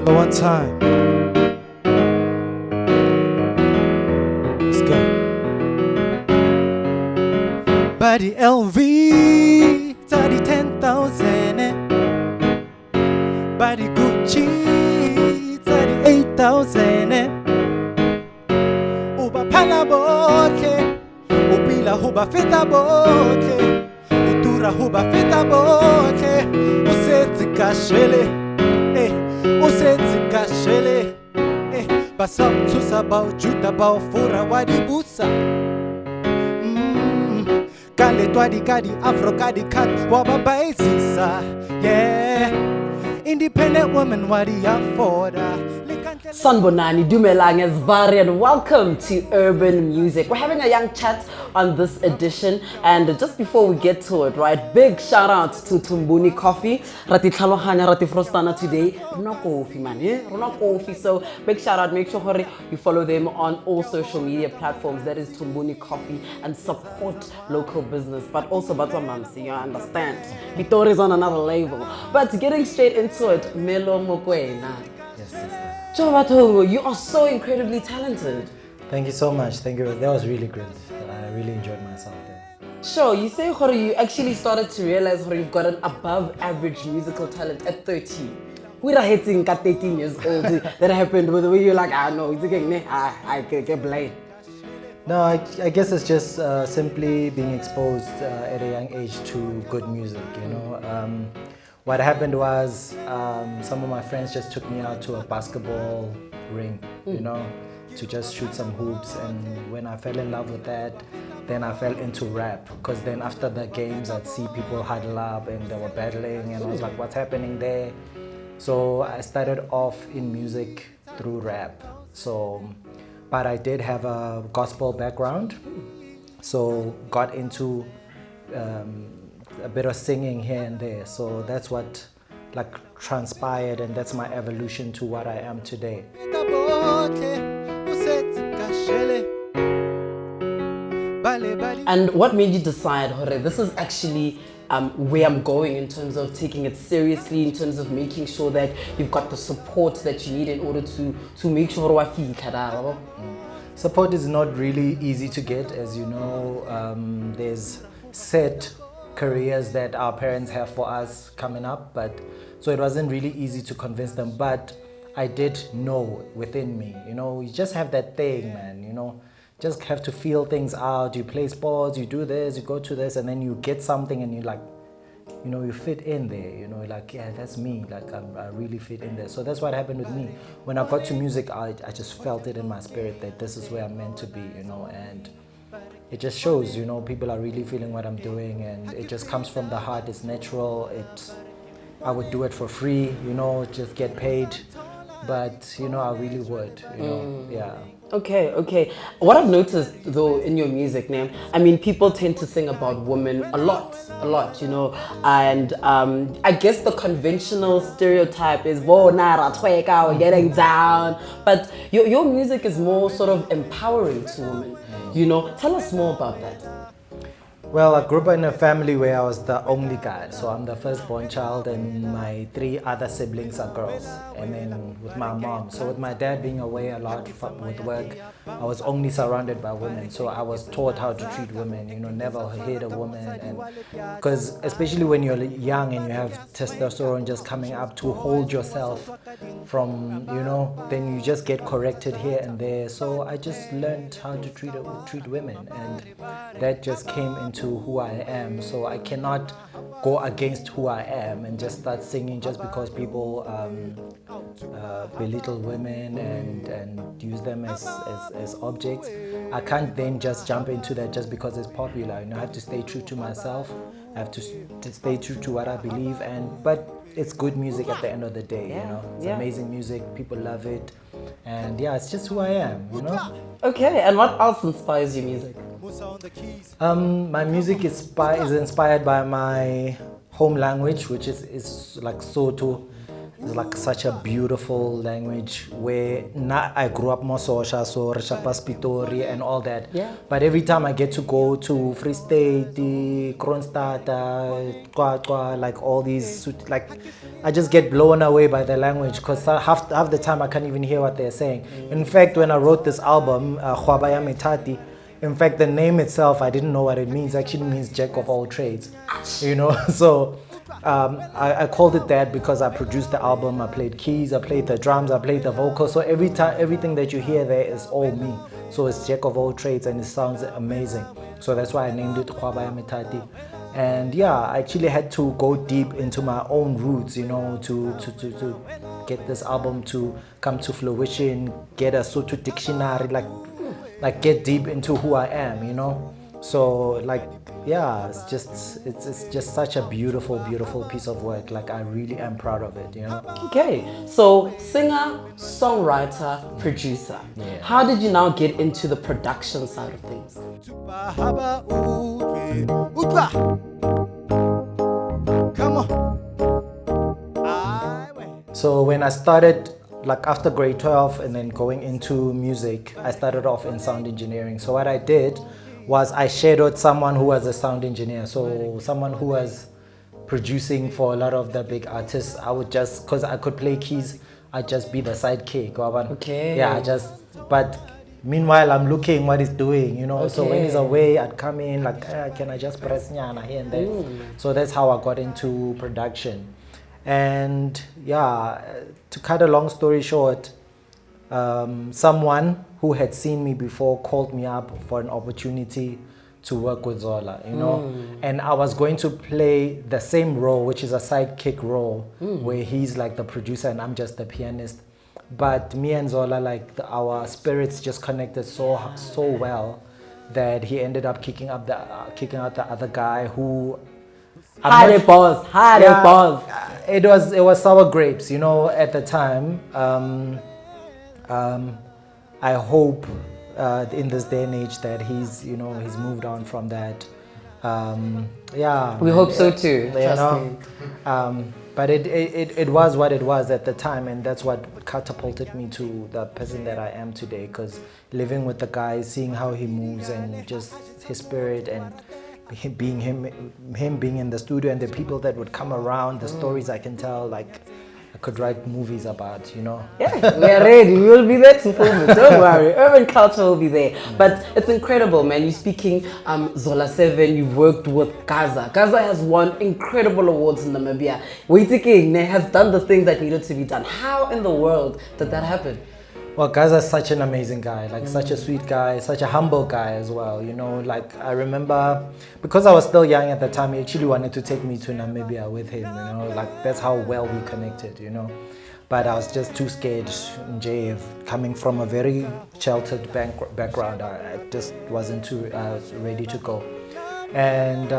Melo one time. Let's go. Body LV, 10,000. Body Gucci, 8,000. Uba phala boke, ubila huba feta boke, utura huba feta boke, usethi kashele, usethi kashele, basa tusa bao juta bao fura wadi busa. Kale twadi kadi afro kadi kat wababaisisa, yeah. Independent woman wadi afforda. Sanbonani, Dumelang as Bari, and welcome to Urban Musiq. We're having a young chat on this edition, and just before we get to it, right, big shout out to Tumbuni Coffee. Rati Thalohanya, Rati Frostana today. Runa coffee, man. Runa coffee. So big shout out. Make sure you follow them on all social media platforms. That is Tumbuni Coffee, and support local business, but also Batamamsi. You understand? Pitori is on another label. But getting straight into it, Melo Mokoena. Yes, sister. Soweto, you are so incredibly talented. Thank you so much. Thank you. That was really good. I really enjoyed myself there. Sure, you say you actually started to realize you've got an above average musical talent at 13. We are hitting at 13 years old. That happened with the way you're like, no, it's okay, I get blind. No, I guess it's just simply being exposed at a young age to good music, you know. What happened was some of my friends just took me out to a basketball ring, you know, to just shoot some hoops. And when I fell in love with that, then I fell into rap. Because then after the games, I'd see people huddle up and they were battling. And I was like, what's happening there? So I started off in music through rap. But I did have a gospel background. So got into a bit of singing here and there, so that's what transpired, and that's my evolution to what I am today. And what made you decide, this is actually where I'm going in terms of taking it seriously, in terms of making sure that you've got the support that you need in order to make sure Support is not really easy to get, as you know. There's set careers that our parents have for us coming up, so it wasn't really easy to convince them, but I did know within me, you know, you just have that thing, man, you know, just have to feel things out. You play sports, you do this, you go to this, and then you get something and you you fit in there, you know, yeah, that's me, I really fit in there. So that's what happened with me. When I got to music, I just felt it in my spirit that this is where I'm meant to be, you know, and it just shows, you know, people are really feeling what I'm doing, and it just comes from the heart. It's natural. I would do it for free, you know, just get paid, but you know, I really would, you know, yeah. Okay. What I've noticed though in your music, name, I mean, people tend to sing about women a lot, you know, and I guess the conventional stereotype is, whoa, nara tweka, we're getting down, but your music is more sort of empowering to women, you know. Tell us more about that. Well, I grew up in a family where I was the only guy. So I'm the firstborn child, and my 3 other siblings are girls. And then with my mom. So with my dad being away a lot with work, I was only surrounded by women. So I was taught how to treat women, you know, never hit a woman. And because especially when you're young and you have testosterone just coming up, to hold yourself from, you know, then you just get corrected here and there. So I just learned how to treat women, and that just came into who I am. So I cannot go against who I am and just start singing just because people belittle women and use them as objects. I can't then just jump into that just because it's popular. You know, I have to stay true to myself. I have to stay true to what I believe, but it's good music at the end of the day, you know. It's amazing music, people love it, and yeah, it's just who I am, you know. Okay, and what else inspires your music? My music is inspired by my home language, which is like Soweto, It's like such a beautiful language where I grew up Mososha, so Rishapas Pitori and all that. Yeah. But every time I get to go to Free State, Kronstadt, Kwakwa, like all these, like I just get blown away by the language because half the time I can't even hear what they're saying. In fact, when I wrote this album, Khwabaya Metati, in fact, the name itself, I didn't know what it means. It actually means jack of all trades, you know. So I called it that because I produced the album. I played keys, I played the drums, I played the vocals. So everything that you hear there is all me. So it's jack of all trades, and it sounds amazing. So that's why I named it Khwabaya Metati. And yeah, I actually had to go deep into my own roots, you know, to get this album to come to fruition, get a Sotho dictionary, like get deep into who I am, you know. So like, yeah, it's just such a beautiful piece of work. Like I really am proud of it, you know. Okay, so singer, songwriter, producer. Yeah. How did you now get into the production side of things? Come on. So when I started, like after grade 12 and then going into music, I started off in sound engineering. So what I did was I shadowed someone who was a sound engineer. So someone who was producing for a lot of the big artists. I would just, because I could play keys, I'd just be the sidekick. Okay. Yeah, but meanwhile I'm looking what he's doing, you know. Okay. So when he's away, I'd come in like, can I just press nyana here and there? So that's how I got into production. And yeah, to cut a long story short, someone who had seen me before called me up for an opportunity to work with Zola, you know. And I was going to play the same role, which is a sidekick role, where he's like the producer and I'm just the pianist. But me and Zola, like our spirits just connected so well that he ended up kicking out the other guy who. Pause. It was sour grapes, you know, at the time. I hope in this day and age that he's moved on from that. Yeah. We hope so too. You Trust me. But it was what it was at the time, and that's what catapulted me to the person that I am today. Because living with the guy, seeing how he moves, and just his spirit, and him being in the studio, and the people that would come around, the stories I can tell, like I could write movies about, you know. Yeah, we are ready. We will be there to film it. Don't worry. Urban culture will be there. But it's incredible, man. You're speaking Zola 7. You've worked with Gazza. Gazza has won incredible awards in Namibia. Waiti King has done the things that needed to be done. How in the world did that happen? Well, Gazza's such an amazing guy, like such a sweet guy, such a humble guy as well, you know. Like I remember, because I was still young at the time, he actually wanted to take me to Namibia with him, you know, like that's how well we connected, you know. But I was just too scared, Jay, coming from a very sheltered background. I just wasn't too ready to go. And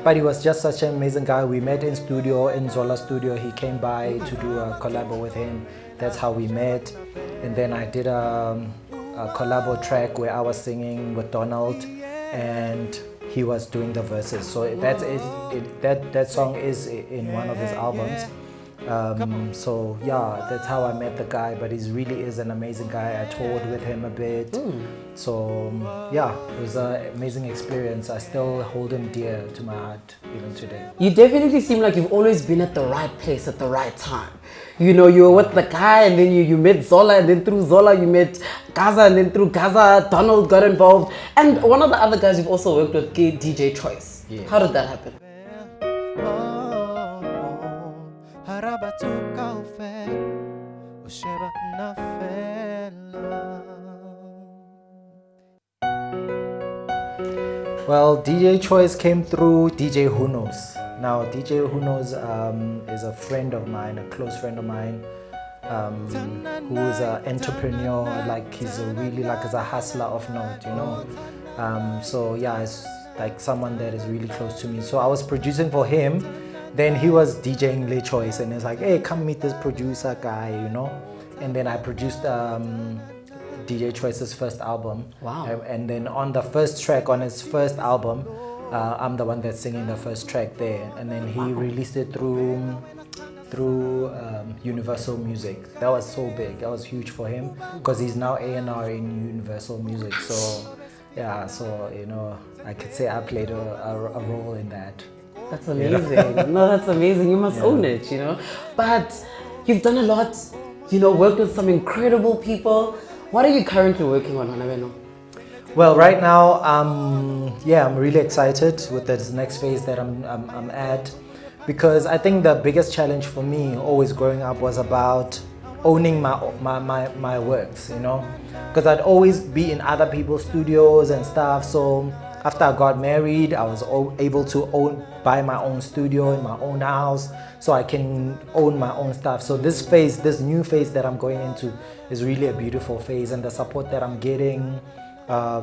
but he was just such an amazing guy. We met in Zola studio. He came by to do a collab with him. That's how we met. And then I did a collabo track where I was singing with Donald and he was doing the verses. So that song is in one of his albums. So yeah, that's how I met the guy, but he really is an amazing guy. I toured with him a bit. So yeah, it was an amazing experience. I still hold him dear to my heart even today. You definitely seem like you've always been at the right place at the right time. You know, you were with the guy and then you met Zola, and then through Zola you met Gazza, and then through Gazza, Donald got involved. And one of the other guys you've also worked with, DJ Choice. Yeah. How did that happen? Well, DJ Choice came through DJ Who Knows. Now, DJ Who Knows is a friend of mine, a close friend of mine, who is an entrepreneur. Like he's a hustler of note, you know. So yeah, it's like someone that is really close to me. So I was producing for him. Then he was DJing Le Choice, and he's like, hey, come meet this producer guy, you know. And then I produced DJ Choice's first album. Wow. And then on the first track on his first album, I'm the one that's singing the first track there. And then he released it through through Universal Music. That was so big. That was huge for him because he's now A&R in Universal Music. So yeah, so you know, I could say I played a role in that. That's amazing. No, that's amazing. You must own it, you know. But you've done a lot, you know, worked with some incredible people. What are you currently working on, Hanabeno? Well, right now, I'm really excited with this next phase that I'm at, because I think the biggest challenge for me always growing up was about owning my works, you know, because I'd always be in other people's studios and stuff. So after I got married, I was able to buy my own studio in my own house, so I can own my own stuff. So this new phase that I'm going into is really a beautiful phase, and the support that I'm getting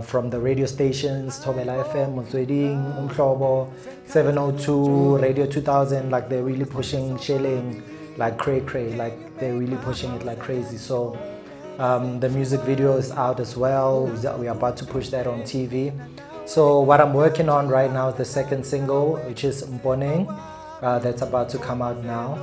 from the radio stations, Thobela FM, Motsweding, Umhlobo, 702, Radio 2000, like they're really pushing Shelling like cray, like they're really pushing it like crazy. So the music video is out as well. We're about to push that on TV. So what I'm working on right now is the second single, which is Mponeng, that's about to come out now.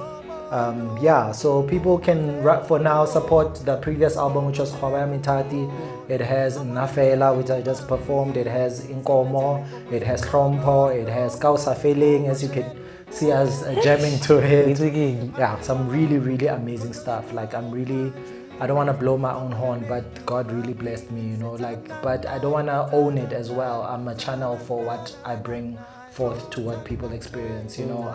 So people can, for now, support the previous album, which was Khwaba Mitati. It has Nafela, which I just performed. It has Inkomo, it has Trompo, it has Kausa Feeling, as you can see us jamming to it. Yeah, some really, really amazing stuff. Like I don't want to blow my own horn, but God really blessed me, you know, but I don't want to own it as well. I'm a channel for what I bring forth to what people experience, you know.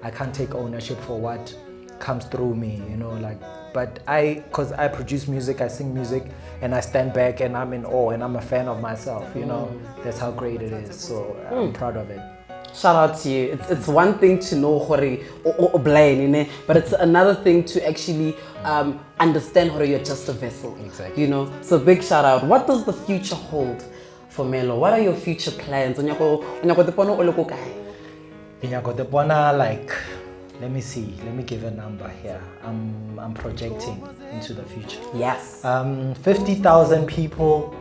I can't take ownership for what comes through me, you know, but because I produce music, I sing music, and I stand back and I'm in awe and I'm a fan of myself, you know. That's how great it is. So I'm proud of it. Shout out to you. It's one thing to know Hori or blind, but it's another thing to actually understand Hori, you're just a vessel. Exactly. You know. So big shout out. What does the future hold for Melo? What are your future plans? Like, let me see. Let me give a number here. I'm projecting into the future. Yes. 50,000 people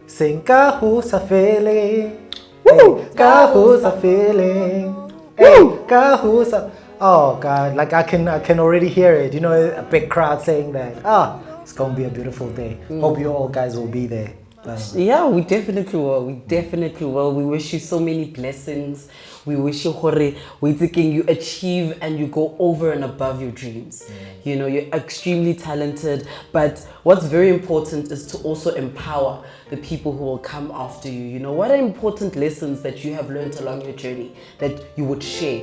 sing Kahusa feeling. Woo! Kahusa feeling. Hey, Kahusa. Oh God, like I can already hear it. You know, a big crowd saying that. It's gonna be a beautiful day. Hope you all guys will be there. Yeah, we definitely will. We definitely will. We wish you so many blessings. We wish you Hore, you achieve and you go over and above your dreams. You know, you're extremely talented, but what's very important is to also empower the people who will come after you. You know, what are important lessons that you have learned along your journey that you would share?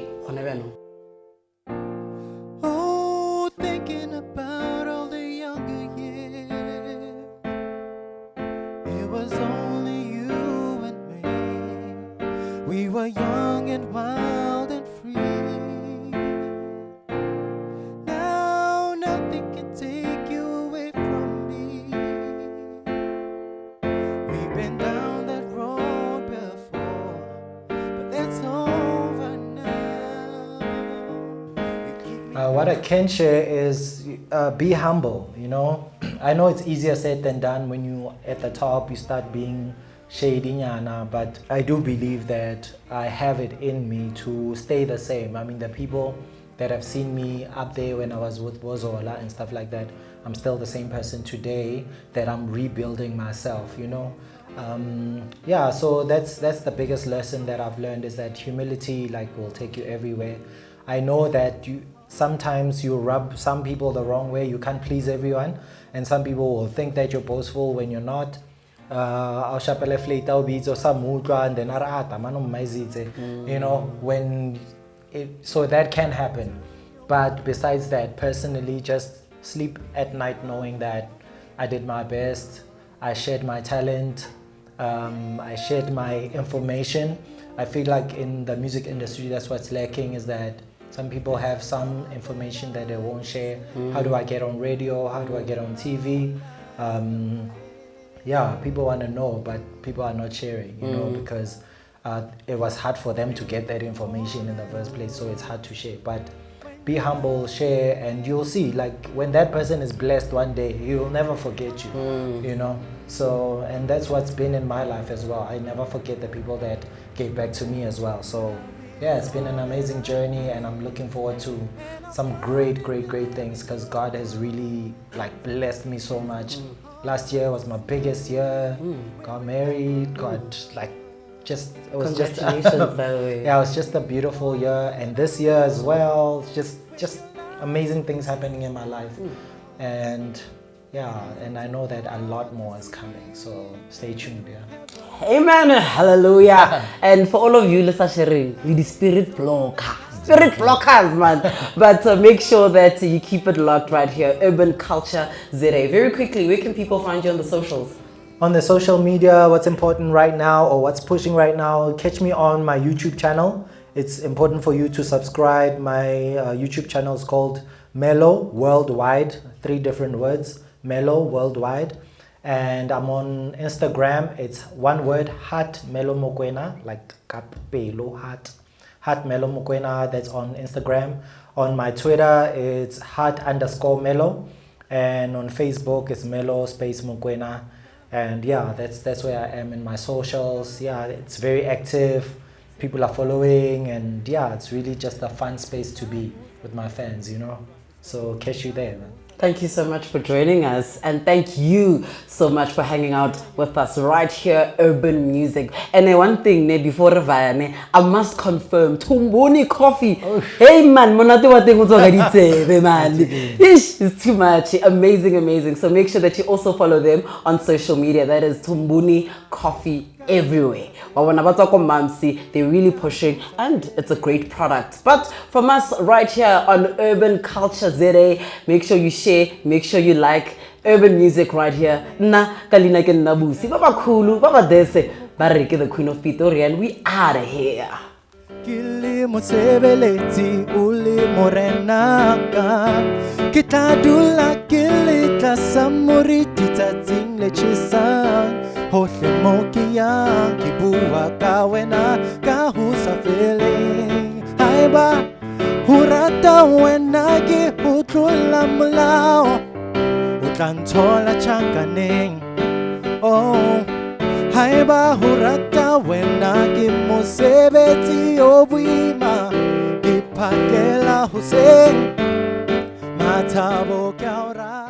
Oh, thinking about all the younger years. It was only you and me. We were young and wild and free. Now nothing can take you away from me. We've been down that road before, but that's over now. What I can share is be humble, you know. I know it's easier said than done. When you're at the top, you start being shady, nyana, but I do believe that I have it in me to stay the same. I mean, the people that have seen me up there when I was with Zola and stuff like that, I'm still the same person today, that I'm rebuilding myself, you know. So that's the biggest lesson that I've learned, is that humility will take you everywhere. I know that sometimes you rub some people the wrong way. You can't please everyone, and some people will think that you're boastful when you're not. You know, so that can happen. But besides that, personally, just sleep at night knowing that I did my best, I shared my talent, I shared my information. I feel like in the music industry, that's what's lacking, is that some people have some information that they won't share. How do I get on radio? How do I get on TV? People want to know, but people are not sharing, you know, because it was hard for them to get that information in the first place, so it's hard to share. But be humble, share, and you'll see, when that person is blessed one day, he will never forget you, you know. So, and that's what's been in my life as well. I never forget the people that gave back to me as well. So yeah, it's been an amazing journey, and I'm looking forward to some great things because God has really like blessed me so much. Last year was my biggest year. Got married, got like just it was just Congratulations, by the way. yeah, it was just a beautiful year, and this year as well, just amazing things happening in my life, and yeah, and I know that a lot more is coming. So stay tuned, yeah. Amen, hallelujah. And for all of you listening, we the spirit blockers, man. But make sure that you keep it locked right here. Urban Culture ZA. Very quickly, where can people find you on the socials? On the social media, what's important right now or what's pushing right now, catch me on my YouTube channel. It's important for you to subscribe. My YouTube channel is called Melo Worldwide, 3 different words, Melo Worldwide. And I'm on Instagram, it's one word, Heart Melo Mokoena, like Kapelo Heart Melo Mokoena, that's on Instagram. On my Twitter, it's Heart_Melo. And on Facebook, it's Melo Mokoena. And yeah, that's where I am in my socials. Yeah, it's very active. People are following, and yeah, it's really just a fun space to be with my fans, you know. So catch you there, man. Thank you so much for joining us, and thank you so much for hanging out with us right here, Urban Musiq. And one thing, before I must confirm, Tumboni coffee. Hey man, monate wa teng o tswa ka ditsebe man. Ish, it's too much. Amazing. So make sure that you also follow them on social media. That is Tumboni Coffee everywhere. They're really pushing, and it's a great product. But from us right here on Urban Culture ZA, make sure you share, make sure you like Urban Musiq right here. Na kalina ke nabusi baba khulu baba dese bareke the Queen of Pitori, and we out of here. Kili mosebeleti uli morenaka kita dula kili kasamuri titating lechisa hohle mokia kibua kawena kahusa feeling haiba hurata wena ki utlula mulao utlantola chankaneng oh haiba hurata wena ki mosebeti obuima ki pakela hussein matabo kaura